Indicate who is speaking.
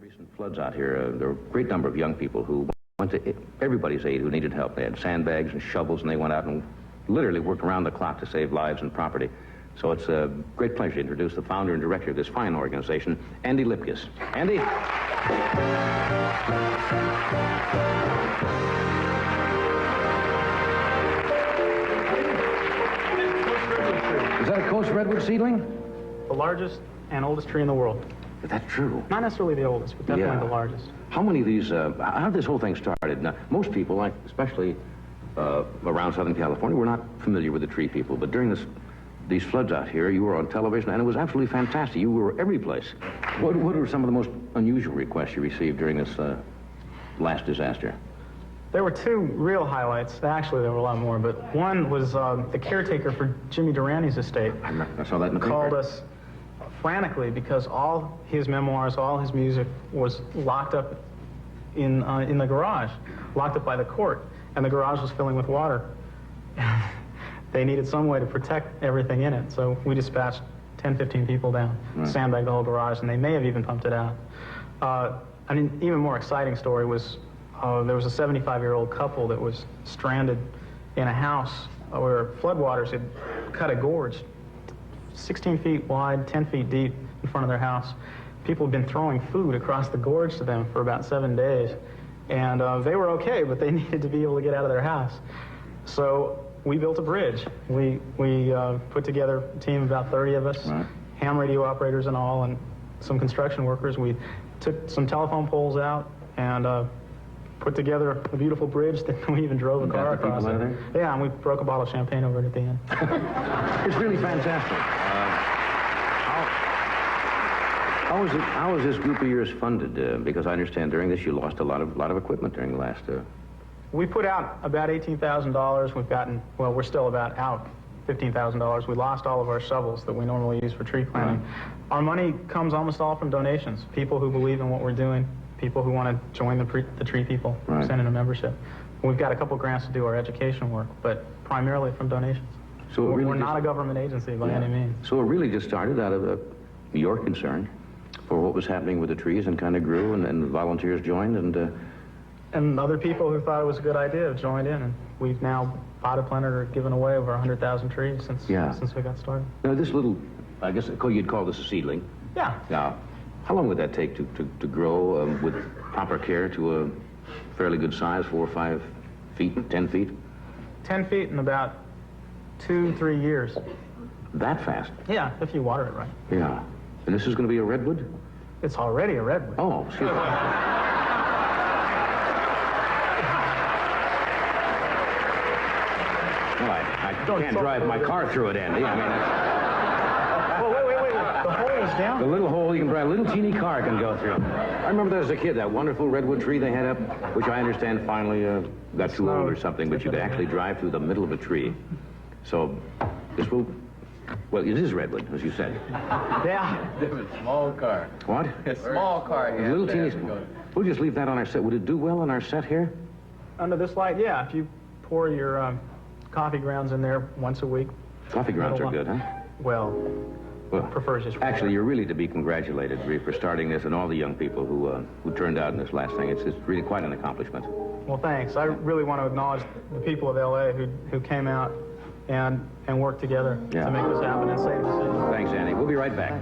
Speaker 1: recent floods out here, there were a great number of young people who went to everybody's aid who needed help. They had sandbags and shovels, and they went out and literally worked around the clock to save lives and property. So it's a great pleasure to introduce the founder and director of this fine organization, Andy Lipkis. Andy? Is that a Coast Redwood seedling?
Speaker 2: The largest and oldest tree in the world.
Speaker 1: Is that true?
Speaker 2: Not necessarily the oldest, but definitely the largest.
Speaker 1: How many of these, how did this whole thing started? Now, most people, like especially around Southern California, were not familiar with the tree people, but during these floods out here, you were on television, and it was absolutely fantastic. You were every place. What were some of the most unusual requests you received during this last disaster?
Speaker 2: There were two real highlights. Actually, there were a lot more, but one was the caretaker for Jimmy Durante's estate.
Speaker 1: I saw that in the paper.
Speaker 2: Called us frantically because all his memoirs, all his music was locked up in the garage, locked up by the court, and the garage was filling with water. They needed some way to protect everything in it, so we dispatched 10, 15 people down, sandbagged the whole garage, and they may have even pumped it out. An even more exciting story was there was a 75-year-old couple that was stranded in a house where floodwaters had cut a gorge 16 feet wide, 10 feet deep in front of their house. People had been throwing food across the gorge to them for about 7 days, and they were okay, but they needed to be able to get out of their house. So we built a bridge. We put together a team of about 30 of us, ham radio operators and all, and some construction workers. We took some telephone poles out and put together a beautiful bridge that we even drove a car across it. Yeah, and we broke a bottle of champagne over it at the end.
Speaker 1: It's really fantastic. How was this group of yours funded? Because I understand during this you lost a lot of equipment during the last...
Speaker 2: We put out about $18,000. We've gotten, well, we're still about out $15,000. We lost all of our shovels that we normally use for tree planting. Our money comes almost all from donations. People who believe in what we're doing, people who want to join the tree people, send in a membership. We've got a couple grants to do our education work, but primarily from donations.
Speaker 1: So
Speaker 2: we're not a government agency by any means.
Speaker 1: So it really just started out of your concern for what was happening with the trees and kind of grew, and volunteers joined,
Speaker 2: and other people who thought it was a good idea have joined in, and we've now potted planted or given away over 100,000 trees since we got started.
Speaker 1: Now this little, I guess you'd call this a seedling.
Speaker 2: Yeah.
Speaker 1: Now, how long would that take to grow with proper care to a fairly good size, 4 or 5 feet, 10 feet?
Speaker 2: 10 feet in about 2-3 years.
Speaker 1: That fast?
Speaker 2: Yeah, if you water it right.
Speaker 1: Yeah. And this is going to be a redwood?
Speaker 2: It's already a redwood.
Speaker 1: Oh, excuse me. Well, I can't drive my car through it, Andy. I mean,
Speaker 2: well, wait. The hole is down.
Speaker 1: The little hole you can drive, a little teeny car can go through. I remember there was a kid, that wonderful redwood tree they had up, which I understand finally got too old or something, but you could actually drive through the middle of a tree. So this will, well, it is redwood, as you said.
Speaker 2: Yeah.
Speaker 3: A small car.
Speaker 1: What?
Speaker 3: A small car.
Speaker 1: A little teeny small. We'll just leave that on our set. Would it do well on our set here?
Speaker 2: Under this light, yeah. If you pour your coffee grounds in there once a week.
Speaker 1: Coffee grounds are good, huh?
Speaker 2: Well, prefers just
Speaker 1: actually, you're really to be congratulated for starting this, and all the young people who turned out in this last thing. It's really quite an accomplishment.
Speaker 2: Well, thanks. I really want to acknowledge the people of L.A. who came out and worked together to make this happen and save the city.
Speaker 1: Thanks, Andy. We'll be right back.